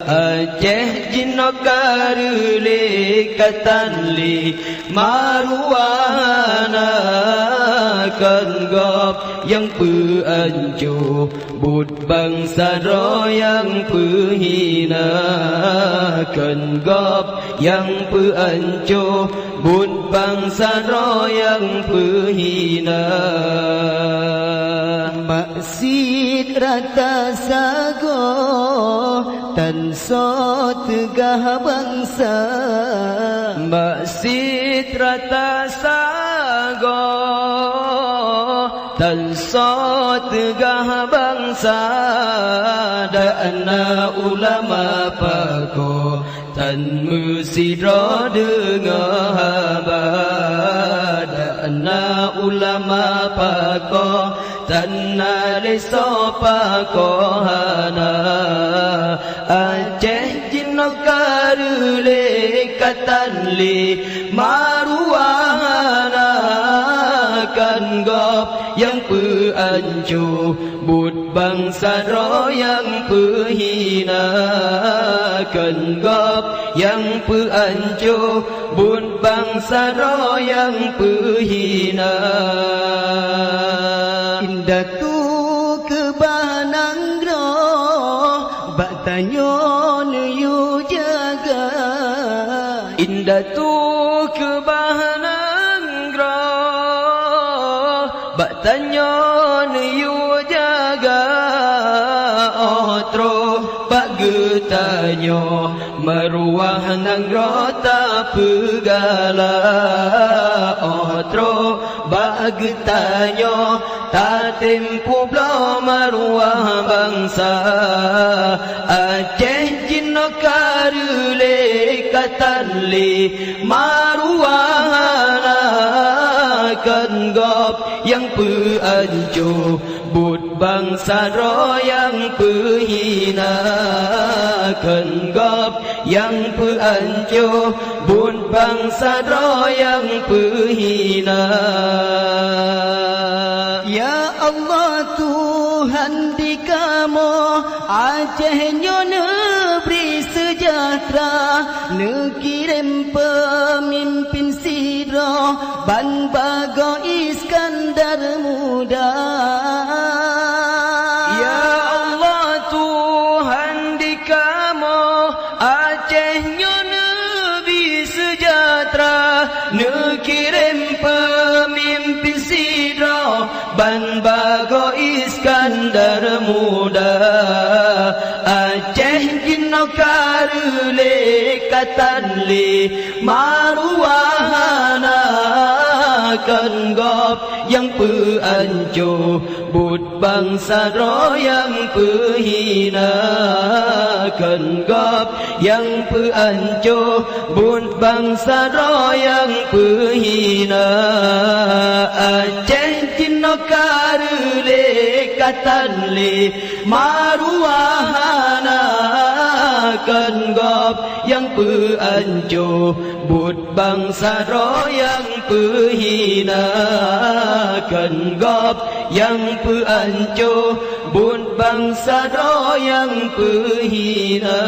Aceh jinokarule katanli maruana kan gop yang peancu bud bangsa yang pehina kan gop yang peancu bud bangsa yang pehina. Maksud rata sago tan so tegah bangsa, maksud rata sago tan so tegah bangsa, dana ulama pago tan musiro dengar haba, dana ulama pago tan leso pago hana. Aceh jinokarule katanli maruana kan gop yang peancu bud bangsa yang pehina kan gop yang peancu bud bangsa yang pehina. Indah tu kebanang bak tanyon yu jaga, indah tu kebahanan bak tanyon yu jaga, otro bak getanyo maruah nangro tak pegala, otro bak getanyo tak tempu blo maruah bangsa. Aceh jinokarule katanli maruana kan gop yang peancu bud bangsa yang pehina kan gop yang peancu bud bangsa yang pehina. Ya Allah Tuhan di kamu Aceh nyo negeri sejahtera, nekirim pemimpin sidro Ban Bago Iskandar muda. Ya Allah Tuhan di kamu Aceh nyo negeri sejahtera, nekirim pemimpin sidro Ban Bago Iskandar muda. Aceh jinokarule katanli maruana kan gop yang peancu bud bangsa yang pehina kan gop yang peancu bud bangsa yang pehina. Aceh jinokarule katanli maruana kan gop yang peancu bud bangsa yang pehina kan gop yang peancu bud bangsa yang pehina.